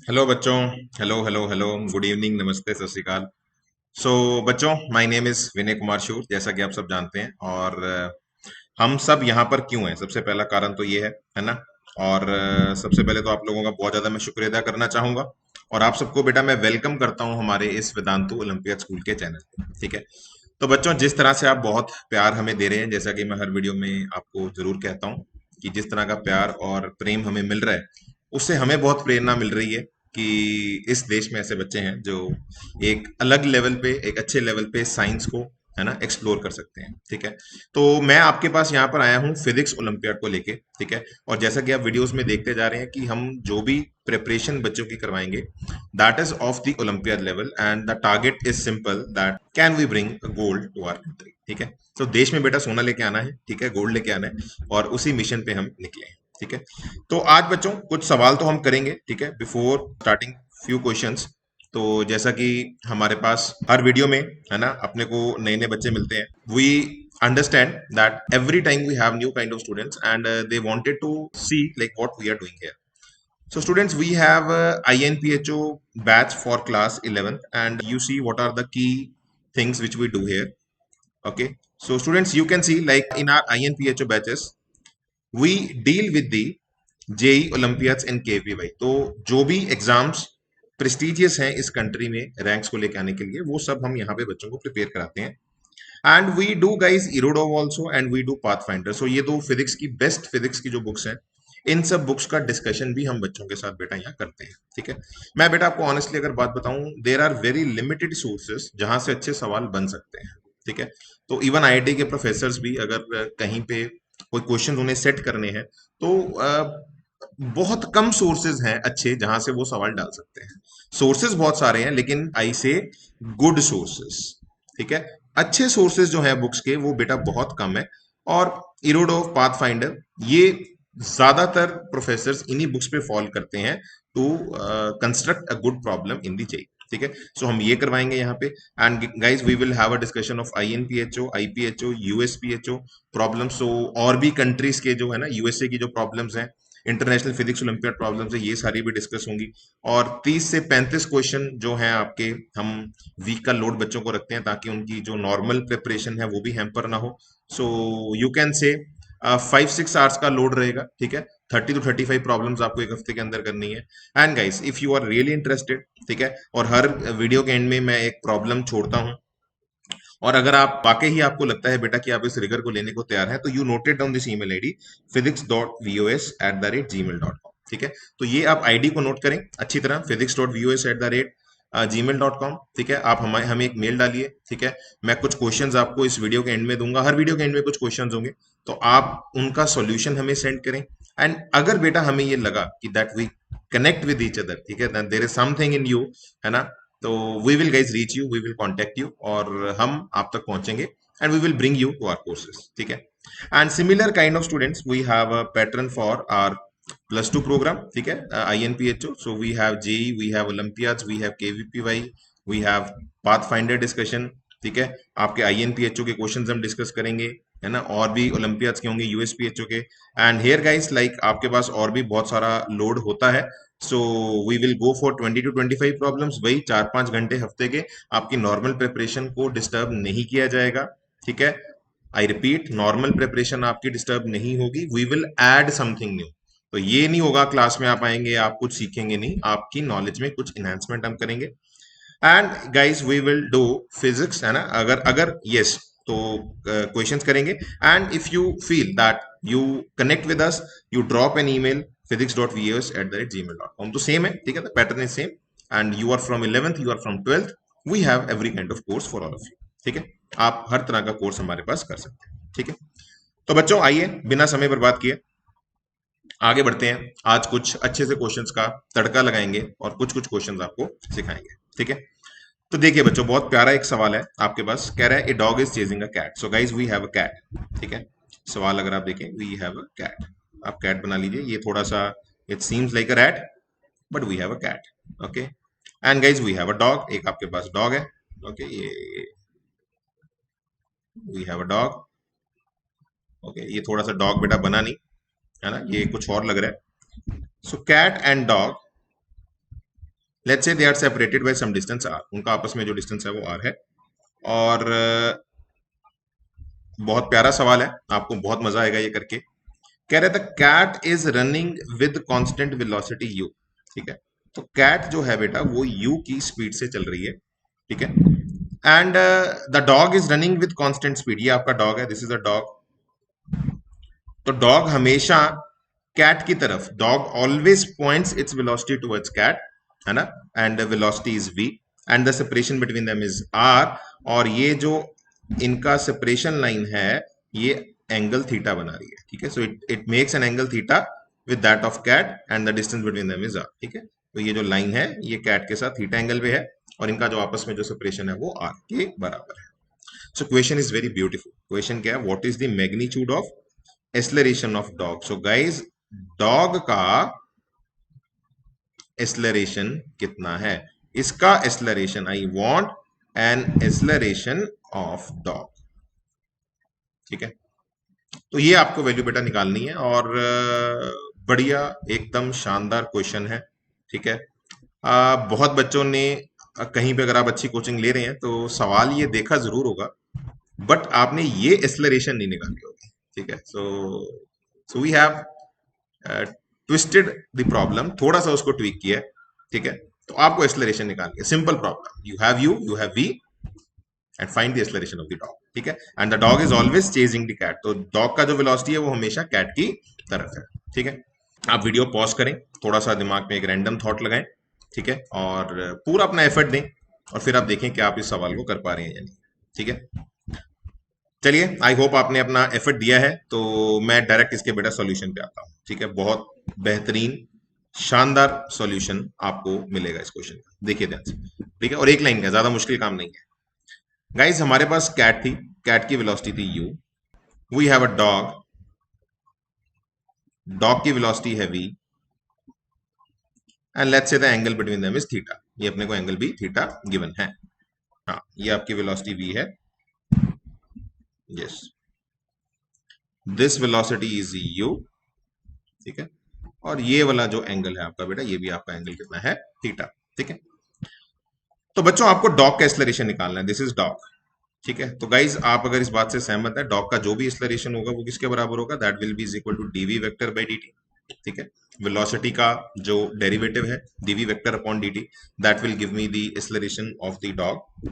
Hello बच्चों। Hello hello hello. Good evening, नमस्ते, सत श्री अकाल। सो बच्चों, my name is Vinay Kumar शूर, जैसा कि आप सब जानते हैं। और हम सब यहाँ पर क्यों हैं, सबसे पहला कारण तो ये है ना। और सबसे पहले तो आप लोगों का बहुत ज्यादा मैं शुक्रिया अदा करना चाहूंगा। और आप सबको बेटा मैं वेलकम करता हूँ हमारे इस वेदांतु ओलंपियाड स्कूल के चैनल पे। ठीक है। तो बच्चों, जिस तरह से आप बहुत प्यार हमें दे रहे हैं, जैसा कि मैं हर वीडियो में आपको जरूर कहता हूँ कि जिस तरह का प्यार और प्रेम हमें मिल रहा है, उससे हमें बहुत प्रेरणा मिल रही है कि इस देश में ऐसे बच्चे हैं जो एक अलग लेवल पे, एक अच्छे लेवल पे साइंस को, है ना, एक्सप्लोर कर सकते हैं। ठीक है। तो मैं आपके पास यहाँ पर आया हूँ फिजिक्स ओलंपियाड को लेके। ठीक है। और जैसा कि आप वीडियोस में देखते जा रहे हैं कि हम जो भी प्रिपरेशन बच्चों की करवाएंगे, that is of the olympiad level, and the target is simple, that can we bring gold to our country. ठीक है। तो देश में बेटा सोना लेके आना है, ठीक है, गोल्ड लेके आना है, और उसी मिशन पे हम निकले हैं। ठीक है। तो आज बच्चों कुछ सवाल तो हम करेंगे, ठीक है, बिफोर स्टार्टिंग फ्यू क्वेश्चंस। तो जैसा कि हमारे पास हर वीडियो में, है ना, अपने को नए नए बच्चे मिलते हैं। We understand that every time we have new kind of students, and they wanted to see like what we are doing here. So students, we have INPHO batch for class 11th, and you see what are the key things which we do here. Okay. So students, you can see like in our INPHO batches, we deal with the JEE olympiads and KVY. तो जो भी exams prestigious हैं इस country में ranks को लेकर आने के लिए, वो सब हम यहाँ पे बच्चों को प्रिपेयर कराते हैं। And we do guys Irodov also, and we do path finder. So ये दो फिजिक्स की, बेस्ट फिजिक्स की जो बुक्स हैं, इन सब बुक्स का डिस्कशन भी हम बच्चों के साथ बेटा यहाँ करते हैं। ठीक है। मैं बेटा आपको ऑनेस्टली अगर बात बताऊं, there are very limited sources जहां से अच्छे सवाल बन सकते हैं। ठीक है। तो इवन आईआईटी के प्रोफेसर्स भी अगर कहीं पे कोई क्वेश्चन उन्हें सेट करने हैं, तो बहुत कम सोर्सेज हैं अच्छे जहां से वो सवाल डाल सकते हैं। सोर्सेज बहुत सारे हैं, लेकिन आई से गुड सोर्सेज। ठीक है। अच्छे सोर्सेज जो है बुक्स के, वो बेटा बहुत कम है। और इरोडोव, पाथ फाइंडर, ये ज्यादातर प्रोफेसर इन्हीं बुक्स पे फॉलो करते हैं to construct a good problem in the JEE. ठीक है। सो हम ये करवाएंगे यहाँ पे। And guys, we will have a discussion of INPhO, IPhO, USPhO problems. So और भी कंट्रीज के जो है ना, यूएसए की जो प्रॉब्लम्स हैं, इंटरनेशनल फिजिक्स ओलंपियाड प्रॉब्लम्स है, ये सारी भी डिस्कस होंगी। और 30 से 35 क्वेश्चन जो हैं आपके, हम वीक का लोड बच्चों को रखते हैं ताकि उनकी जो नॉर्मल प्रिपरेशन है वो भी हैम्पर ना हो। So you can say 5-6 hours का लोड रहेगा। ठीक है। 30 to 35 प्रॉब्लम्स आपको एक हफ्ते के अंदर करनी है। And guys, if you are really interested, ठीक है, और हर वीडियो के एंड में मैं एक प्रॉब्लम छोड़ता हूँ, और अगर आप वाकई ही आपको लगता है बेटा कि आप इस रिगर को लेने को तैयार हैं, तो you noted down this email ID physics.vos@gmail.com। ठीक है। तो ये आप आईडी को नोट करें अच्छी तरह, physics.vos@gmail.com। ठीक है। आप हमें एक मेल डालिए। ठीक है। मैं कुछ क्वेश्चंस आपको इस वीडियो के एंड में दूंगा, हर वीडियो के एंड में कुछ क्वेश्चंस होंगे, तो आप उनका सॉल्यूशन हमें सेंड करें। एंड अगर बेटा हमें ये लगा कि that we connect with each other, ठीक है, there is something in you, है ना, तो we will guys reach you, we will contact you, और हम आप तक पहुंचेंगे, and we will bring you to our courses. ठीक है। And similar kind of students, we have a pattern for our +2 program. ठीक है। INPHO, so we have JEE, we have olympiads, we have KVPY, we have path finder discussion. ठीक है। आपके INPHO के questions हम discuss करेंगे, है ना, और भी ओलंपियाड्स के होंगे, यूएसपीएचओ के। एंड हेयर गाइस, लाइक आपके पास और भी बहुत सारा लोड होता है। So we will go for 20 to 25 problems, वही 4-5 घंटे हफ्ते के। आपकी नॉर्मल प्रिपरेशन को डिस्टर्ब नहीं किया जाएगा। ठीक है। आई रिपीट, नॉर्मल प्रिपरेशन आपकी डिस्टर्ब नहीं होगी, we will add something new. तो ये नहीं होगा क्लास में आप आएंगे आप कुछ सीखेंगे नहीं, आपकी नॉलेज में कुछ इन्हांसमेंट हम करेंगे। And guys, we will do physics, है ना, अगर अगर यस, तो क्वेश्चंस करेंगे। And if you feel that you connect with us, you drop an email physics.vos@gmail.com। तो सेम है, ठीक है, the pattern is same. And you are from 11th, you are from 12th, we have every kind of course for all of you. ठीक है। आप हर तरह का course हमारे पास कर सकते हैं। ठीक है। तो बच्चों, आइए बिना समय बर्बाद किए आगे बढ़ते हैं। आज कुछ अच्छे से क्वेश्चंस का तड़का लगाएंगे और कुछ कुछ क्वेश्चंस आपको सिखाएंगे। ठीक है। तो देखिए बच्चों, बहुत प्यारा एक सवाल है आपके पास, कह रहा है a dog is chasing a cat. So guys, we have a cat. ठीक है। सवाल अगर आप देखें, वी हैव अ कैट, आप कैट बना लीजिए। ये थोड़ा सा, it seems like a rat, but we have a cat. Okay. And guys, we have a dog, एक आपके पास डॉग है। ओके। ये we have a dog. Okay. ये थोड़ा सा डॉग बेटा बना नहीं, है ना, ये कुछ और लग रहा है। So cat and dog let's say they are separated by some distance R, उनका आपस में जो डिस्टेंस है वो आर है। और बहुत प्यारा सवाल है, आपको बहुत मजा आएगा ये करके। कह रहे थे cat is running with constant velocity U. ठीक है, तो कैट जो है बेटा वो यू की स्पीड से चल रही है। ठीक है, and the dog is running with constant speed, ये आपका डॉग है, दिस इज अ डॉग। तो डॉग हमेशा कैट की तरफ, dog always points its velocity towards cat, है ना, एंड velocity is V, and the separation between them is R. और ये जो इनका सेपरेशन लाइन है ये एंगल थीटा बना रही है। ठीक है, so it it makes an angle theta with that of cat and the distance between them is R. ठीक है, तो ये जो लाइन है ये कैट के साथ थीटा एंगल पे है, और इनका जो आपस में जो सेपरेशन है वो आर के बराबर है। So question is very beautiful. Question क्या है, what is the magnitude of acceleration of dog. So guys, dog का एक्सेलरेशन कितना है, इसका acceleration, I want an acceleration of dog. ठीक है, तो ये आपको वैल्यू बेटा निकालनी है, और बढ़िया एकदम शानदार क्वेश्चन है। ठीक है, बहुत बच्चों ने कहीं पे अगर आप अच्छी कोचिंग ले रहे हैं तो सवाल ये देखा जरूर होगा, बट आपने ये एक्सेलरेशन नहीं निकाली होगी। ठीक है, so so we have twisted the problem, थोड़ा सा उसको ट्वीक किया है। ठीक है, तो आपको एक्सेलरेशन निकालनी है, simple problem, you have V and find the acceleration of the dog. ठीक है, and the dog is always chasing the cat, तो डॉग का जो वेलोसिटी है वो हमेशा कैट की तरफ है। ठीक है, आप वीडियो पॉज करें, थोड़ा सा दिमाग में एक रैंडम थॉट लगाएं। ठीक है, और पूरा अपना एफर्ट दें, और फिर आप देखें कि आप इस सवाल को कर पा रहे हैं या नहीं। ठीक है, चलिए, आई होप आपने अपना एफर्ट दिया है, तो मैं डायरेक्ट इसके बेटा सॉल्यूशन पे आता हूँ। ठीक है, बहुत बेहतरीन शानदार सॉल्यूशन आपको मिलेगा इस क्वेश्चन का, देखिए ध्यान से। ठीक है, और एक लाइन का, ज्यादा मुश्किल काम नहीं है। गाइस, हमारे पास कैट थी, कैट की वेलोसिटी थी U, we have a dog, dog की वेलोसिटी है V, and let's say the angle between them is theta, ये अपने को एंगल भी थीटा गिवन है। हाँ, ये आपकी वेलोसिटी वी है, yes, this velocity is you. ठीक है, और ये वाला जो एंगल है आपका बेटा, ये भी आपका एंगल कितना है, थीटा। ठीक है, तो बच्चों आपको डॉग का एक्सेलरेशन निकालना है, दिस इज डॉग। ठीक है, तो गाइज आप अगर इस बात से सहमत है, डॉग का जो भी एक्सेलरेशन होगा वो किसके बराबर होगा, that will be is equal to D V vector by dt। ठीक है, वेलोसिटी का जो डेरिवेटिव है dv vector upon dt, that will give me the acceleration of the dog.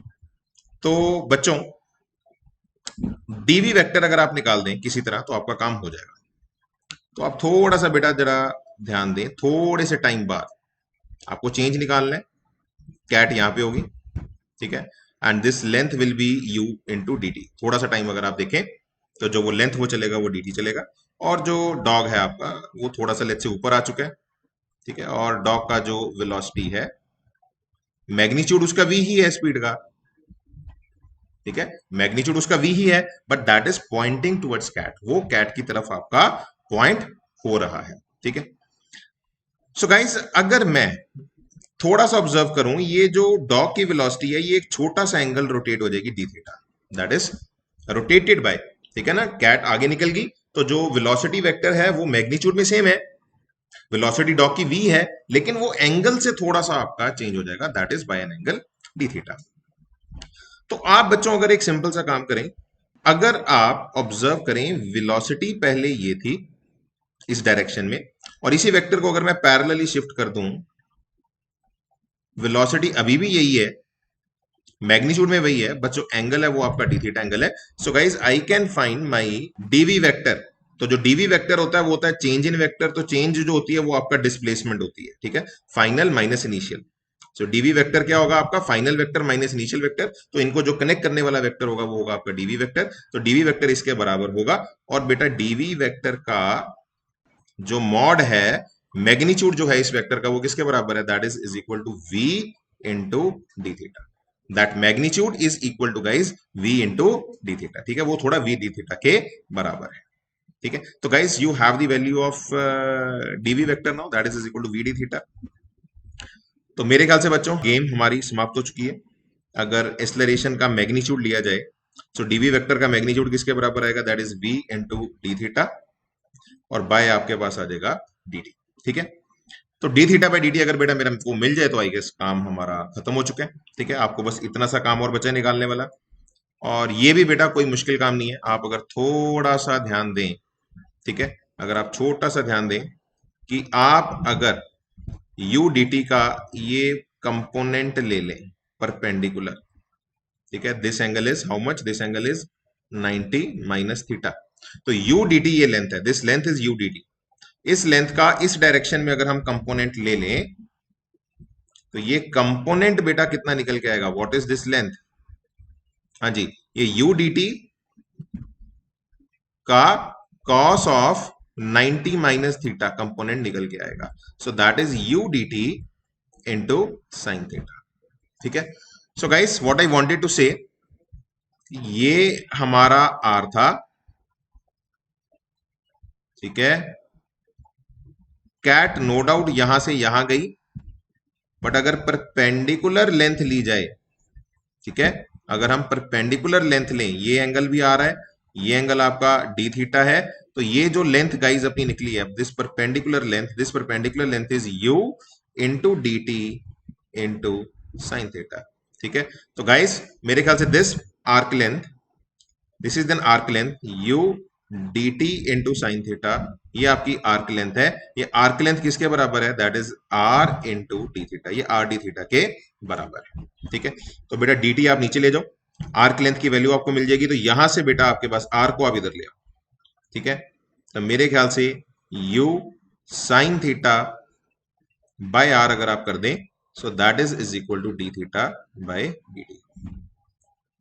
तो बच्चों dv वेक्टर अगर आप निकाल दें किसी तरह तो आपका काम हो जाएगा। तो आप थोड़ा सा बेटा जरा ध्यान दें, थोड़े से टाइम बाद आपको चेंज निकालना है, कैट यहाँ पे होगी। ठीक है, and this length will be u into D T. थोड़ा सा टाइम अगर आप देखें तो जो वो लेंथ वो चलेगा वो dt चलेगा, और जो डॉग है आपका वो थोड़ा सा लेंथ से ऊपर आ चुका है। ठीक है, और डॉग का जो वेलोसिटी है, मैग्नीट्यूड उसका v ही है स्पीड का। ठीक है, मैग्नीट्यूड उसका v ही है, but that is pointing towards cat, वो कैट की तरफ आपका पॉइंट हो रहा है। ठीक है, सो गाइस, अगर मैं थोड़ा सा ऑब्जर्व करूं, ये जो डॉग की वेलोसिटी है ये एक छोटा सा एंगल रोटेट हो जाएगी D theta, that is rotated bye, ठीक है ना, कैट आगे निकल गई, तो जो वेलोसिटी वेक्टर है वो मैग्नीट्यूड में सेम है, वेलोसिटी डॉग की v है, लेकिन वो एंगल से थोड़ा सा आपका चेंज हो जाएगा, that is by an angle D theta. तो आप बच्चों अगर एक सिंपल सा काम करें, अगर आप ऑब्जर्व करें, वेलोसिटी पहले ये थी इस डायरेक्शन में, और इसी वेक्टर को अगर मैं पैरेलली शिफ्ट कर दूं, वेलोसिटी अभी भी यही है, मैग्नीट्यूड में वही है, बट जो एंगल है वो आपका डी थीटा एंगल है। So guys, I can find my D V vector. तो जो डीवी वेक्टर होता है वो होता है चेंज इन वेक्टर, तो चेंज जो होती है वो आपका डिस्प्लेसमेंट होती है। ठीक है, फाइनल माइनस इनिशियल। सो डीवी वेक्टर क्या होगा आपका, final vector minus initial vector, तो इनको जो कनेक्ट करने वाला वेक्टर होगा वो होगा आपका डीवी वेक्टर, तो डीवी वेक्टर इसके बराबर होगा। और बेटा डीवी वेक्टर का जो मॉड है, मैग्नीट्यूड जो है इस वेक्टर का वो किसके बराबर है, that is equal to v into D theta, that magnitude is equal to guys v into D theta. ठीक है, वो थोड़ा v डी थीटा के बराबर है। ठीक है, तो guys you have the value of D V vector now, that is equal to v D theta. तो मेरे ख्याल से बच्चों गेम हमारी समाप्त हो चुकी है। अगर एक्सेलरेशन का मैग्नीट्यूड लिया जाए, तो डीवी वेक्टर का मैग्नीट्यूड किसके बराबर आएगा, that is v into D theta, और बाय आपके पास आ जाएगा dt। ठीक है, तो D theta by D T अगर बेटा मेरा को मिल जाए तो आई गेस काम हमारा खत्म हो चुका है। ठीक है, आपको बस इतना सा काम और बचा है निकालने वाला। और ये भी बेटा कोई मुश्किल काम नहीं है, आप अगर थोड़ा सा ध्यान दें, ठीक है, अगर आप छोटा सा ध्यान दें कि आप अगर यू डी टी का ये कंपोनेंट ले लें परपेंडिकुलर, ठीक है, this angle is how much, this angle is 90 minus theta. तो यू डी टी ये लेंथ है, this length is U D T. इस लेंथ का इस डायरेक्शन में अगर हम कंपोनेंट ले लें तो ये कंपोनेंट बेटा कितना निकल के आएगा, व्हाट इज दिस लेंथ, हाँ जी, ये यू डी टी का cos of 90 minus theta component निकल के आएगा। So that is U D T into sine theta. ठीक है, so guys what I wanted to say, ये हमारा आर था, ठीक है, कैट नो डाउट यहां से यहां गई, बट अगर परपेंडिकुलर लेंथ ली जाए, ठीक है, अगर हम परपेंडिकुलर लेंथ लें, ये एंगल भी आ रहा है, ये एंगल आपका डी थीटा है, तो ये जो लेंथ गाइज अपनी निकली है, this perpendicular length is U into D T into sine theta. ठीक है, तो गाइज मेरे ख्याल से this arc length, this is then arc length U D T into sine theta, ये आपकी आर्क लेंथ है। ये आर्क लेंथ किसके बराबर है, that is R into D theta, ये आर डी थीटा के बराबर है। ठीक है, तो बेटा डी टी आप नीचे ले जाओ, आर्क लेंथ की वैल्यू आपको मिल जाएगी, तो यहां से बेटा आपके पास आर को आप इधर ले आओ। ठीक है, तो मेरे ख्याल से U sine theta by R अगर आप कर दें, so that is equal to D theta by D T,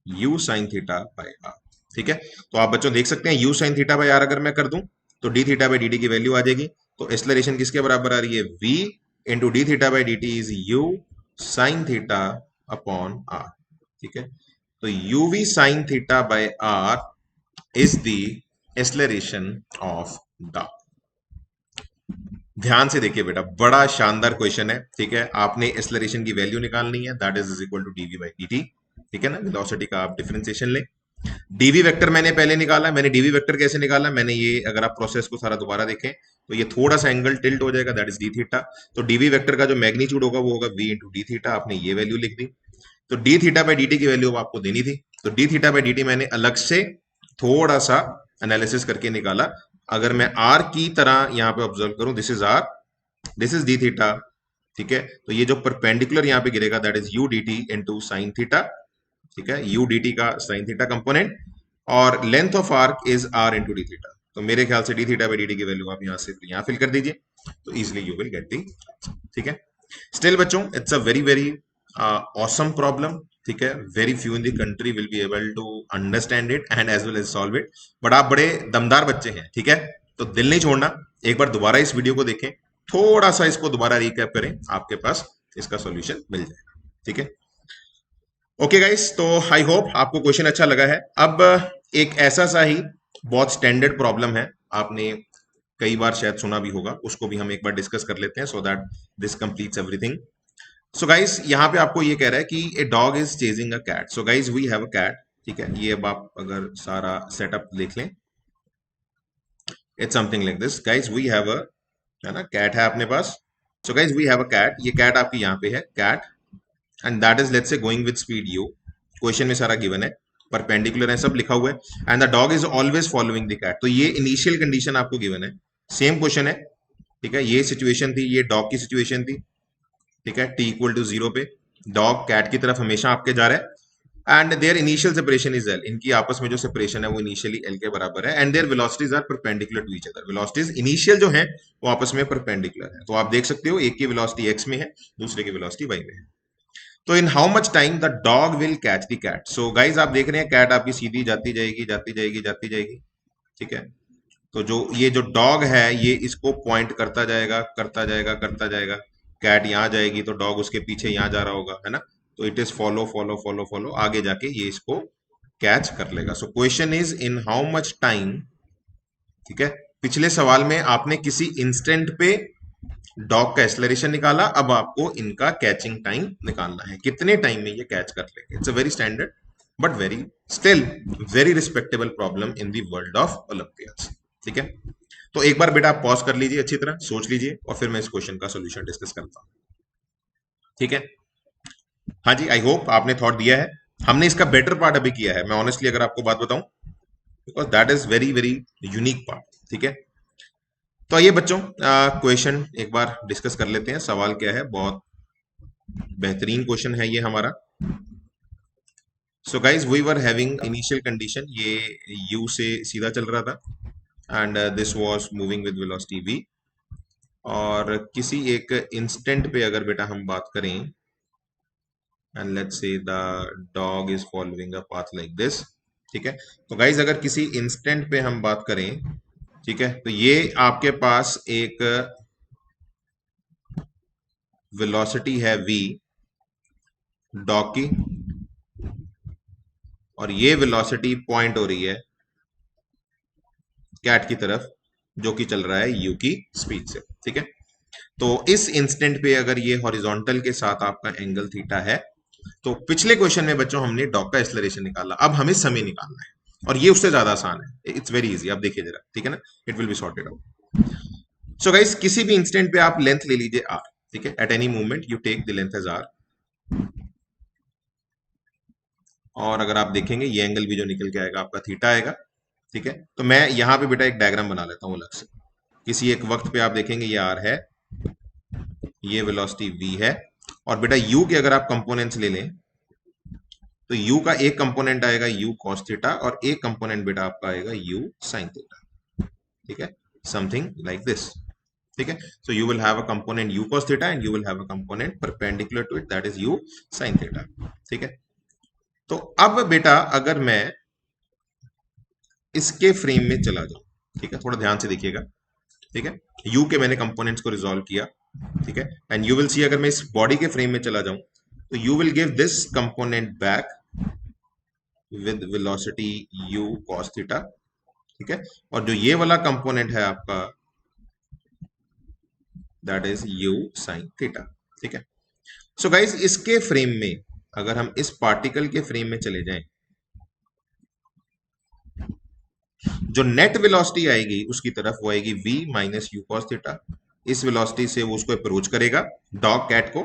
U sine theta by R. ठीक है, तो आप बच्चों देख सकते हैं U sine theta by R अगर मैं कर दूं तो D theta by D T की वैल्यू आ जाएगी। तो एक्सेलरेशन किसके बराबर आ रही है, v into D theta by D T is you sine theta upon R. ठीक है, तो U V sine theta by R is the acceleration of the. ध्यान से देखिए बेटा, बड़ा शानदार क्वेश्चन है। ठीक है, आपने एक्सेलरेशन की वैल्यू निकालनी है, that is equal to D V by D T. ठीक है ना, वेलोसिटी का आप डिफरेंशिएशन लें। डीवी वेक्टर मैंने पहले निकाला, मैंने डीवी वेक्टर कैसे निकाला, मैंने ये अगर आप प्रोसेस को सारा दोबारा देखें तो ये थोड़ा सा एंगल टिल्ट हो जाएगा, दैट इज डी थीटा। तो डीवी वेक्टर का जो मैग्नीट्यूड होगा वो होगा वी इंटू डी थीटा, आपने ये वैल्यू लिख दी। तो D theta by D T की वैल्यू आपको देनी थी, तो D theta by D T मैंने अलग से थोड़ा सा एनालिसिस करके निकाला। अगर मैं आर की तरह यहाँ पे ऑब्जर्व करूं, this is R, this is D theta. ठीक है, तो ये जो परपेंडिकुलर यहाँ पे गिरेगा that is U D T into sine theta. ठीक है, यू डी टी का साइन थीटा कंपोनेंट, और length of arc is R into D theta. तो मेरे ख्याल से D theta by D T की वैल्यू आप यहाँ से यहाँ फिल कर दीजिए, तो इजिली यू विल गेट दी। ठीक है, स्टिल बच्चों it's a very very awesome problem. ठीक है, very few in the country will be able to understand it and as well as solve it, but आप बड़े दमदार बच्चे हैं। ठीक है, तो दिल नहीं छोड़ना, एक बार दोबारा इस वीडियो को देखें, थोड़ा सा इसको दोबारा रिकैप करें, आपके पास इसका सॉल्यूशन मिल जाएगा। ठीक है, ओके गाइस, तो आई होप आपको क्वेश्चन अच्छा लगा है। अब एक ऐसा सा ही बहुत स्टैंडर्ड प्रॉब्लम है, आपने कई बार शायद सुना भी होगा, उसको भी हम एक बार डिस्कस कर लेते हैं so that this completes everything. So guys यहाँ पे आपको ये कह रहा है कि a dog is chasing a cat. So guys we have a cat. ठीक है, ये अब आप अगर सारा सेटअप देख लें, it's something like this. Guys we have a, है ना, कैट है अपने पास। So guys we have a cat, ये कैट आपकी यहाँ पे है cat, and that is let's say going with speed U. Question में सारा गिवन है, परपेंडिकुलर है, सब लिखा हुआ है, and the dog is always following the cat. तो ये इनिशियल कंडीशन आपको गिवन है, सेम क्वेश्चन है। ठीक है, ये सिचुएशन थी, ये डॉग की सिचुएशन थी। ठीक है, टी इक्वल टू 0 पे डॉग कैट की तरफ हमेशा आपके जा रहा है, and their initial separation is L. इनकी आपस में जो सेपरेशन है वो इनिशियली एल के बराबर है, and their velocities are perpendicular to each other. Velocities initial जो है वो आपस में परपेंडिकुलर है। तो आप देख सकते हो एक की वेलोसिटी एक्स में है, दूसरे की वेलोसिटी वाई में है। तो in how much time the dog will catch the cat. So guys आप देख रहे हैं कैट आपकी सीधी जाती जाएगी जाती जाएगी जाती जाएगी। ठीक है, तो जो ये जो डॉग है ये इसको पॉइंट करता जाएगा करता जाएगा करता जाएगा। कैट यहाँ जाएगी तो डॉग उसके पीछे यहाँ जा रहा होगा, है ना, तो it is follow follow follow follow, आगे जाके ये इसको कैच कर लेगा। So question is in how much time. ठीक है, पिछले सवाल में आपने किसी इंस्टेंट पे डॉग का एक्सेलरेशन निकाला, अब आपको इनका कैचिंग टाइम निकालना है, कितने टाइम में ये कैच कर लेंगे। It's a very standard but very still very respectable problem in the world of Olympiads. ठीक है, तो एक बार बेटा आप पॉज कर लीजिए, अच्छी तरह सोच लीजिए और फिर मैं इस क्वेश्चन का सोल्यूशन डिस्कस करता हूं। ठीक है? हाँ जी, आई होप आपने थॉट दिया है। हमने इसका बेटर पार्ट अभी किया है, मैं ऑनेस्टली अगर आपको बात बताऊं, because that is very very unique part. ठीक है? तो आइए बच्चों, क्वेश्चन एक बार डिस्कस कर लेते हैं। सवाल क्या है, बहुत बेहतरीन क्वेश्चन है ये हमारा। So guys, we were having initial condition, ये यू से सीधा चल रहा था and this was moving with velocity v। और किसी एक इंस्टेंट पे अगर बेटा हम बात करें, and let's say the dog is following a path like this. ठीक है? तो गाइज अगर किसी इंस्टेंट पे हम बात करें, ठीक है, तो ये आपके पास एक वेलोसिटी है v डॉग की, और ये वेलोसिटी पॉइंट हो रही है कैट की तरफ, जो कि चल रहा है यू की स्पीड से। ठीक है? तो इस इंस्टेंट पे अगर ये हॉरिजॉन्टल के साथ आपका एंगल थीटा है, तो पिछले क्वेश्चन में बच्चों हमने डॉग का एक्सलरेशन निकाला, अब हमें समय निकालना है, और ये उससे ज्यादा आसान है। इट्स वेरी इजी, आप देखिए जरा। ठीक है ना? It will be sorted out. So guys, किसी भी इंस्टेंट पे आप लेंथ ले लीजिए आर। ठीक है? At any moment you take the length as r, और अगर आप देखेंगे ये एंगल भी जो निकल के आएगा आपका थीटा आएगा। ठीक है? तो मैं यहां पे बेटा एक डायग्राम बना लेता हूं अलग से। किसी एक वक्त पे आप देखेंगे ये आर है, ये वेलोसिटी v है, और बेटा u के अगर आप कंपोनेंट्स ले लें, तो u का एक कंपोनेंट आएगा u cos थीटा, और एक कंपोनेंट बेटा आपका आएगा u sin थीटा। ठीक है? Something like this. ठीक है? So you will have a component u cos theta and you will have a component perpendicular to it, that is u sin theta. ठीक है? तो अब बेटा अगर मैं इसके फ्रेम में चला जाऊं, ठीक है, थोड़ा ध्यान से देखिएगा। ठीक है? u के मैंने कंपोनेंट्स को रिजॉल्व किया। ठीक है? एंड यू विल सी, अगर मैं इस बॉडी के फ्रेम में चला जाऊं, तो you will give this component back with velocity u cos theta. ठीक है? और जो ये वाला कंपोनेंट है आपका, that is u sin theta. ठीक है? सो गाइस, इसके फ्रेम में अगर हम इस पार्टिकल के फ्रेम में चले जाएं, जो नेट वेलोसिटी आएगी उसकी तरफ, वो आएगी v minus you cos theta. इस वेलोसिटी से वो उसको अप्रोच करेगा, डॉग कैट को,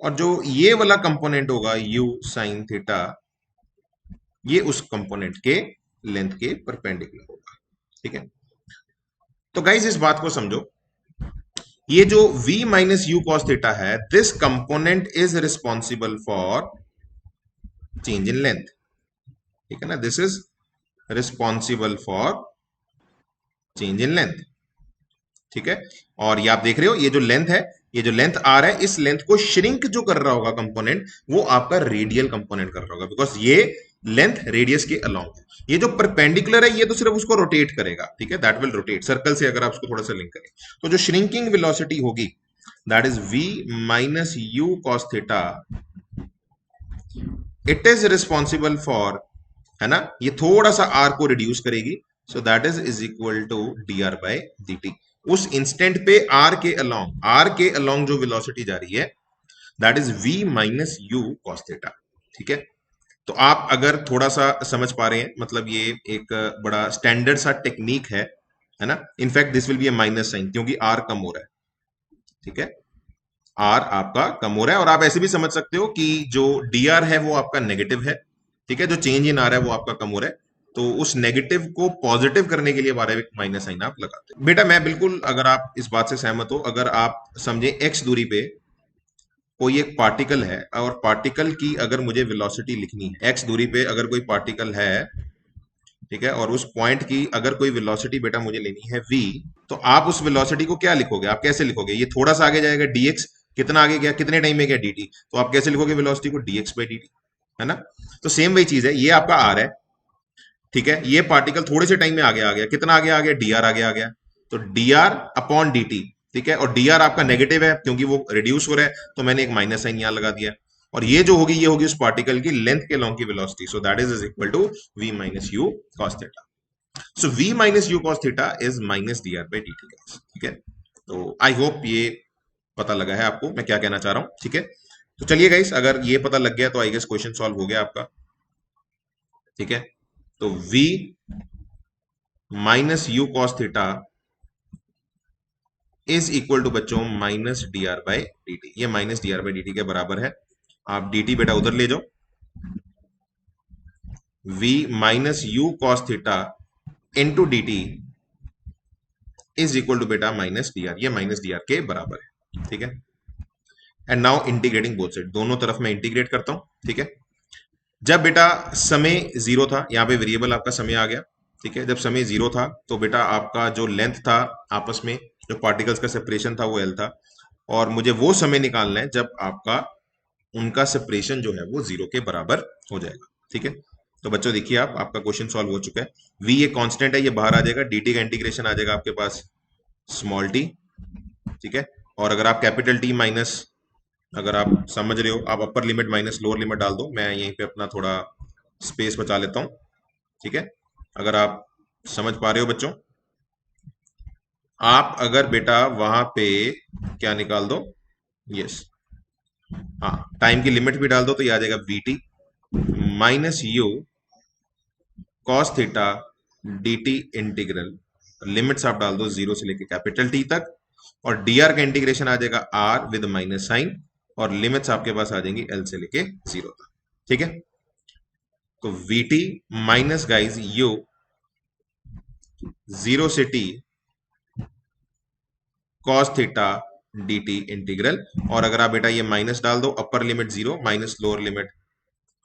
और जो ये वाला कंपोनेंट होगा u sin थीटा, ये उस कंपोनेंट के लेंथ के परपेंडिकुलर होगा। ठीक है? तो गाइस इस बात को समझो, ये जो v minus you cos theta है, this component is responsible for change in length. ठीक है ना? This is responsible for change in length. ठीक है? और ये आप देख रहे हो, ये जो लेंथ है, ये जो लेंथ आर है, इस लेंथ को श्रिंक जो कर रहा होगा कंपोनेंट, वो आपका रेडियल कंपोनेंट कर रहा होगा, बिकॉज ये लेंथ रेडियस के अलोंग है। ये जो परपेंडिकुलर है, ये तो सिर्फ उसको रोटेट करेगा। ठीक है? दैट विल रोटेट सर्कल से, अगर आप उसको थोड़ा सा लिंक करें, तो जो श्रिंकिंग वेलोसिटी होगी, that is v minus you cos theta, it is responsible for, है ना, ये थोड़ा सा आर को रिड्यूस करेगी, so that is equal to d are by D t. उस इंस्टेंट पे आर के अलोंग जो वेलोसिटी जा रही है, that is v minus you cos theta. ठीक है? तो आप अगर थोड़ा सा समझ पा रहे हैं, मतलब ये एक बड़ा स्टैंडर्ड सा टेक्निक है ना। In fact this will be a minus sign, क्योंकि आर कम हो रहा है। ठीक है? आर आपका कम हो रहा है, और आप ऐसे भी समझ सकते हो कि जो डी आर है वो आपका नेगेटिव है। ठीक है? जो चेंज इन आ रहा है वो आपका कम हो रहा है, तो उस नेगेटिव को पॉजिटिव करने के लिए बारह माइनस साइन आप लगाते हैं। बेटा मैं बिल्कुल, अगर आप इस बात से सहमत हो, अगर आप समझे एक्स दूरी पे कोई एक पार्टिकल है, और पार्टिकल की अगर मुझे वेलोसिटी लिखनी है, एक्स दूरी पे अगर कोई पार्टिकल है, ठीक है, और उस पॉइंट की अगर कोई वेलोसिटी बेटा मुझे लेनी है v, तो आप उस वेलोसिटी को क्या लिखोगे, आप कैसे लिखोगे? ये थोड़ा सा आगे जाएगा dx, कितना आगे गया, कितने टाइम में गया dt, तो आप कैसे लिखोगे वेलोसिटी को? dx बाई dt, है ना। तो सेम वही चीज है, ये आपका r है। ठीक है? ये पार्टिकल थोड़े से टाइम में आगे आ गया, कितना आगे आ गया? dr आगे आ गया, तो dr अपॉन dt। ठीक है? और dr आपका नेगेटिव है, क्योंकि वो रिड्यूस हो रहा है, तो मैंने एक माइनस साइन यहां लगा दिया। और ये जो होगी, ये होगी उस पार्टिकल की लेंथ के लॉन्ग की velocity, so that is equal to v minus you cos theta. So v minus you cos theta is minus D R by D T. ठीक है? तो आई होप ये पता लगा है आपको मैं क्या कहना चाह रहा हूं। ठीक है? तो चलिए गाइस, अगर ये पता लग गया तो आई गेस क्वेश्चन सॉल्व हो गया आपका। ठीक है? तो v minus you cos theta is equal to बच्चों minus D R by D T. ये minus D R by D T के बराबर है। आप डी टी बेटा उधर ले जाओ, v minus you cos theta into D T is equal to बेटा माइनस डी आर। ये माइनस डी आर के बराबर है, ठीक है। And now integrating both side, दोनों तरफ मैं इंटीग्रेट करता हूं, ठीक है। जब बेटा समय जीरो था, यहां पे वेरिएबल आपका समय आ गया, ठीक है। जब समय जीरो था तो बेटा आपका जो लेंथ था आपस में, जो पार्टिकल्स का सेपरेशन था वो एल था, और मुझे वो समय निकालना है जब आपका उनका सेपरेशन जो है वो जीरो के बराबर हो जाएगा, ठीक है। तो बच्चों देखिए, आप आपका क्वेश्चन सॉल्व हो चुका है। v ये कांस्टेंट है, ये बाहर आ जाएगा, dt का इंटीग्रेशन आ जाएगा आपके पास स्मॉल t, ठीक है। और अगर आप कैपिटल T माइनस, अगर आप समझ रहे हो, आप upper limit minus lower limit डाल दो। मैं यहीं पे अपना थोड़ा स्पेस बचा लेता हूं, ठीक है। अगर आप समझ पा रहे हो बच्चों, आप अगर बेटा वहां पे क्या निकाल दो, यस, हाँ, टाइम की लिमिट भी डाल दो तो ये आ जाएगा we T minus you cos theta D T integral, limits आप डाल दो जीरो से लेके कैपिटल टी तक, और डी आर का इंटीग्रेशन आ जाएगा आर विद माइनस साइन, और लिमिट्स आपके पास आ जाएंगी एल से लेके जीरो तक, ठीक है। तो V T minus guys U zero से T cos theta D T integral, और अगर आप बेटा ये माइनस डाल दो, upper limit zero minus lower limit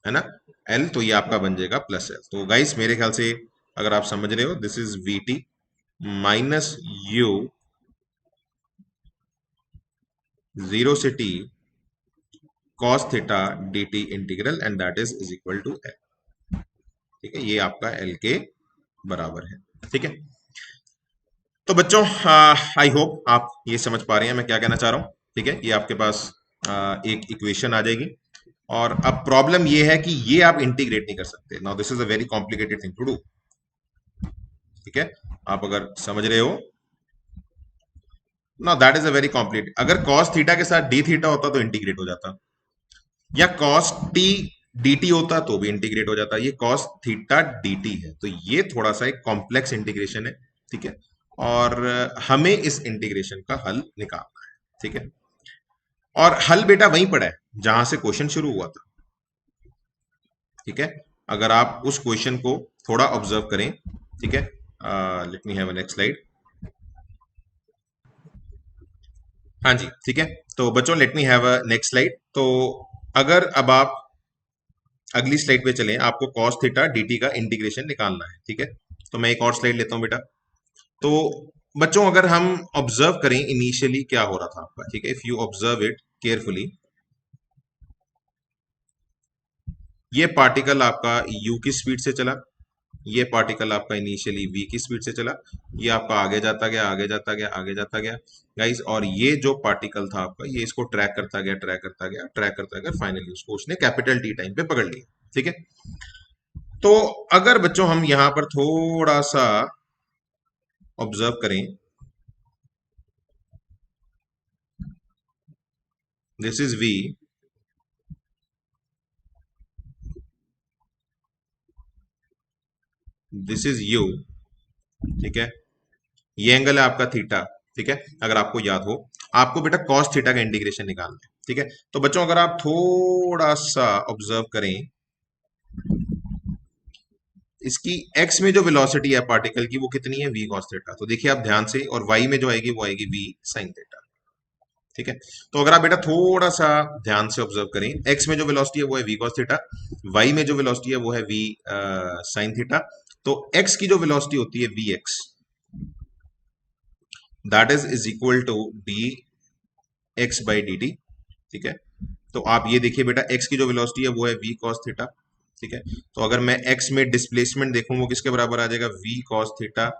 है ना एल, तो ये आपका बन जाएगा प्लस एल। तो गाइस मेरे ख्याल से अगर आप समझ रहे हो, this is we T minus U zero से T cos theta D T integral, and that is equal to L, ठीक है। ये आपका एल के बराबर है, ठीक है। तो बच्चों आई होप आप ये समझ पा रहे हैं मैं क्या कहना चाह रहा हूं, ठीक है। ये आपके पास एक इक्वेशन आ जाएगी, और अब प्रॉब्लम ये है कि ये आप इंटीग्रेट नहीं कर सकते। Now this is a very complicated thing to do, ठीक है। आप अगर समझ रहे हो, ना that is a very complicated. अगर कॉस थीटा के साथ डी थीटा होता तो इंटीग्रेट हो जाता, या कॉस टी डी टी होता तो भी इंटीग्रेट हो जाता। ये कॉस थीटा डी टी है, तो ये थोड़ा सा एक कॉम्प्लेक्स इंटीग्रेशन है, ठीक है। और हमें इस इंटीग्रेशन का हल निकालना है, ठीक है। और हल बेटा वहीं पड़ा है जहां से क्वेश्चन शुरू हुआ था, ठीक है। अगर आप उस क्वेश्चन को थोड़ा ऑब्जर्व करें, ठीक है। Let me have a next slide. हाँ जी, ठीक है। तो बच्चों let me have a next slide. तो अगर अब आप अगली स्लाइड पे चलें, आपको cos थीटा dt का इंटीग्रेशन निकालना है, ठीक है। तो मैं एक और स्लाइड लेता हूं बेटा। तो बच्चों अगर हम ऑब्जर्व करें इनिशियली क्या हो रहा था आपका, ठीक है। If you observe it carefully, ये पार्टिकल आपका u की स्पीड से चला, ये पार्टिकल आपका इनिशियली v की स्पीड से चला, ये आपका आगे जाता गया, आगे जाता गया, आगे जाता गया गाइस, और ये जो पार्टिकल था आपका, ये इसको ट्रैक करता गया, ट्रैक करता गया, ट्रैक करता गया, फाइनली उसको उसने कैपिटल टी टाइम पे पकड़ लिया, ठीक है। तो अगर बच्चों हम यहां पर थोड़ा सा ऑब्जर्व करें, this is v, this is u, ठीक है। ये एंगल है आपका थीटा, ठीक है। अगर आपको याद हो, आपको बेटा cos थीटा का इंटीग्रेशन निकालना है, ठीक है। तो बच्चों अगर आप थोड़ा सा ऑब्जर्व करें, इसकी x में जो वेलोसिटी है पार्टिकल की वो कितनी है, v cos थीटा। तो देखिए आप ध्यान से, और y में जो आएगी वो आएगी v sin थीटा, ठीक है। तो अगर आप बेटा थोड़ा सा ध्यान से ऑब्जर्व करें, x में जो वेलोसिटी है वो है v cos थीटा, y में जो वेलोसिटी है वो है v sin थीटा। तो x की जो वेलोसिटी होती है vx, that is equal to d x by D T, ठीक है। तो आप ये देखिए बेटा, x की जो वेलोसिटी है वो है v cos थीटा, ठीक है। तो अगर मैं x में डिस्प्लेसमेंट देखूं, वो किसके बराबर आ जाएगा, v cos theta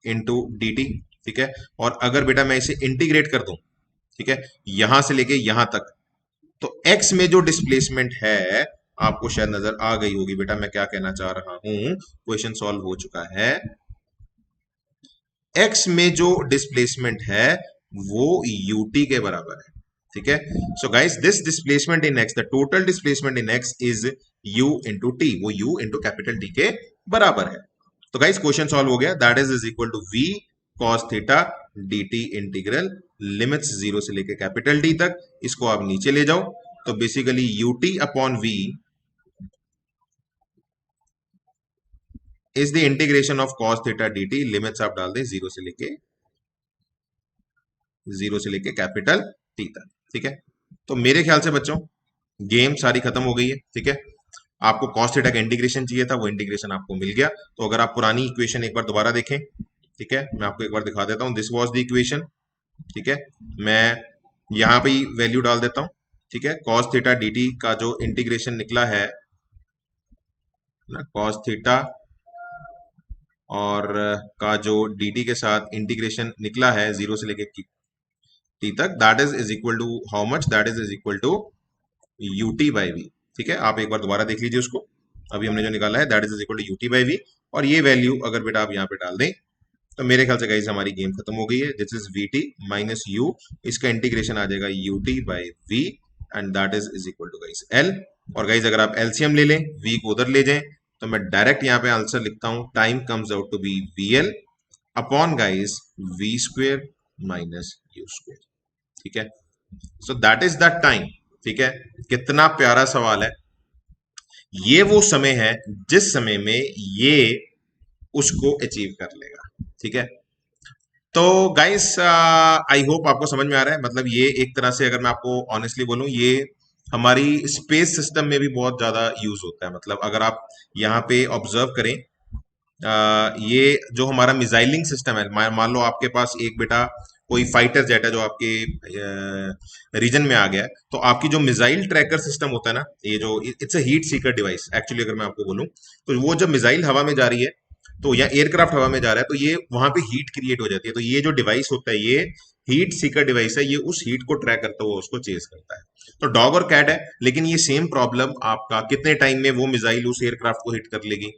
into D T, ठीक है। और अगर बेटा मैं इसे इंटीग्रेट कर दूं, ठीक है, यहां से लेके यहां तक, तो x में जो डिस्प्लेसमेंट है, आपको शायद नजर आ गई होगी बेटा मैं क्या कहना चाह रहा हूं, क्वेश्चन सॉल्व हो चुका है। x में जो डिस्प्लेसमेंट है वो ut के बराबर है, ठीक है। So guys this displacement in x, the total displacement in x is u into T, वो u इंटू कैपिटल T के बराबर है। तो गाइस क्वेश्चन सॉल्व हो गया, that is equal to v cos theta D T integral limits zero से लेके capital T तक, इसको आप नीचे ले जाओ तो basically u t upon v is the integration of cos theta D t, limits आप डाल दें जीरो से लेके कैपिटल टी तक। ठीक है, तो मेरे ख्याल से बच्चों गेम सारी खत्म हो गई है। ठीक है, आपको कॉस थीटा का इंटीग्रेशन चाहिए था, वो इंटीग्रेशन आपको मिल गया। तो अगर आप पुरानी इक्वेशन एक बार दोबारा देखें, ठीक है, मैं आपको एक बार दिखा देता हूं। This was the equation. ठीक है, मैं यहां पे ही वैल्यू डाल देता हूं। ठीक है, कॉस थीटा डी का जो इंटीग्रेशन निकला है ना, कॉस थीटा और का जो डी के साथ इंटीग्रेशन निकला है जीरो से लेके टी तक, that is equal to how much, that is equal to u t by v. ठीक है, आप एक बार दोबारा देख लीजिए उसको। अभी हमने जो निकाला है that is equal to u t by v, और ये वैल्यू अगर बेटा आप यहाँ पे डाल दें तो मेरे ख्याल से गाइस हमारी गेम खत्म हो गई है। This is we T minus u, इसका इंटीग्रेशन आ जाएगा u t by v, and that is equal to guys l. और गाइस अगर आप एलसीएम ले लें, वी को उधर ले जाएं, तो मैं डायरेक्ट यहाँ पे आंसर लिखता हूं, time comes out to be v l upon guys v square minus u square. ठीक है, so that is the time. ठीक है, कितना प्यारा सवाल है। ये वो समय है जिस समय में ये उसको अचीव कर लेगा। ठीक है, तो गाइस आई होप आपको समझ में आ रहा है। मतलब ये एक तरह से अगर मैं आपको ऑनेस्टली बोलूं, ये हमारी स्पेस सिस्टम में भी बहुत ज्यादा यूज होता है। मतलब अगर आप यहाँ पे ऑब्जर्व करें, ये जो हमारा मिसाइलिंग सिस्टम है, मान लो आपके पास एक बेटा कोई फाइटर जेट है जो आपके रीजन में आ गया है, तो आपकी जो मिसाइल ट्रैकर सिस्टम होता है ना, ये जो it's a heat Sikar device actually, अगर मैं आपको बोलूं तो वो जब मिसाइल हवा में जा रही है तो या एयरक्राफ्ट हवा में जा रहा है तो ये वहां पे हीट क्रिएट हो जाती है। तो ये जो डिवाइस होता है ये हीट सीकर डिवाइस है, ये उस हीट को ट्रैक करता हुआ उसको चेज करता है। तो डॉग और कैट है, लेकिन ये सेम प्रॉब्लम आपका कितने टाइम में वो मिसाइल उस एयरक्राफ्ट को हिट कर लेगी।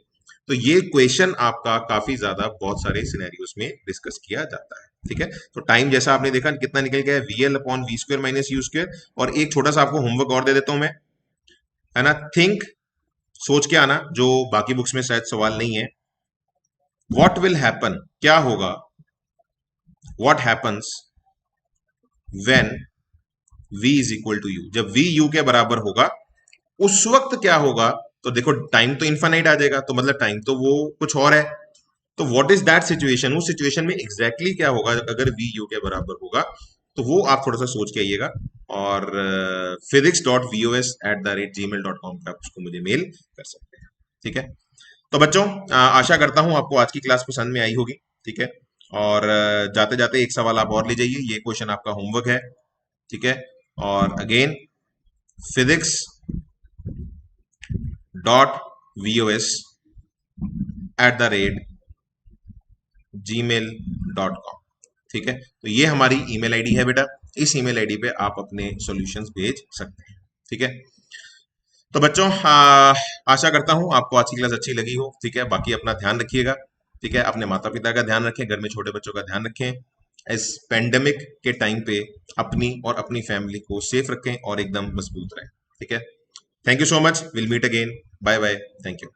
तो ये क्वेश्चन आपका काफी ज्यादा बहुत सारे सिनेरियोस में डिस्कस किया जाता है। ठीक है, तो टाइम जैसा आपने देखा कितना निकल गया है, v l upon v square minus u square. और एक छोटा सा आपको होमवर्क और दे देता हूं मैं, है ना, थिंक, सोच के आना, जो बाकी बुक्स में शायद सवाल नहीं है। व्हाट विल हैपन, क्या होगा, what happens when v is equal to u, जब v u के बराबर होगा उस वक्त क्या होगा। तो देखो टाइम तो इन्फानाइट आ जाएगा, तो मतलब टाइम तो वो कुछ और है। तो व्हाट इज दैट सिचुएशन, उस सिचुएशन में एग्जैक्टली exactly क्या होगा अगर वी यू के बराबर होगा। तो वो आप थोड़ा सा सोच के आइएगा, और physics.vos@gmail.com पे आप उसको मुझे मेल कर सकते हैं। ठीक है, तो बच्चों आशा करता हूं आपको आज की क्लास पसंद में आई होगी। ठीक है, और जाते जाते एक सवाल आप और ले जाइए, ये क्वेश्चन आपका होमवर्क है। ठीक है, और अगेन physics.vos@gmail.com। ठीक है, तो ये हमारी ईमेल आईडी है बेटा, इस ईमेल आईडी पे आप अपने सॉल्यूशंस भेज सकते हैं। ठीक है, तो बच्चों आशा करता हूं आपको आज की क्लास अच्छी लगी हो। ठीक है, बाकी अपना ध्यान रखिएगा। ठीक है, अपने माता पिता का ध्यान रखें, घर में छोटे बच्चों का ध्यान रखें। इस पेंडेमिक के टाइम पे अपनी और अपनी फैमिली को सेफ रखें और एकदम मजबूत रहें। ठीक है, thank you so much, will meet again, bye bye, thank you.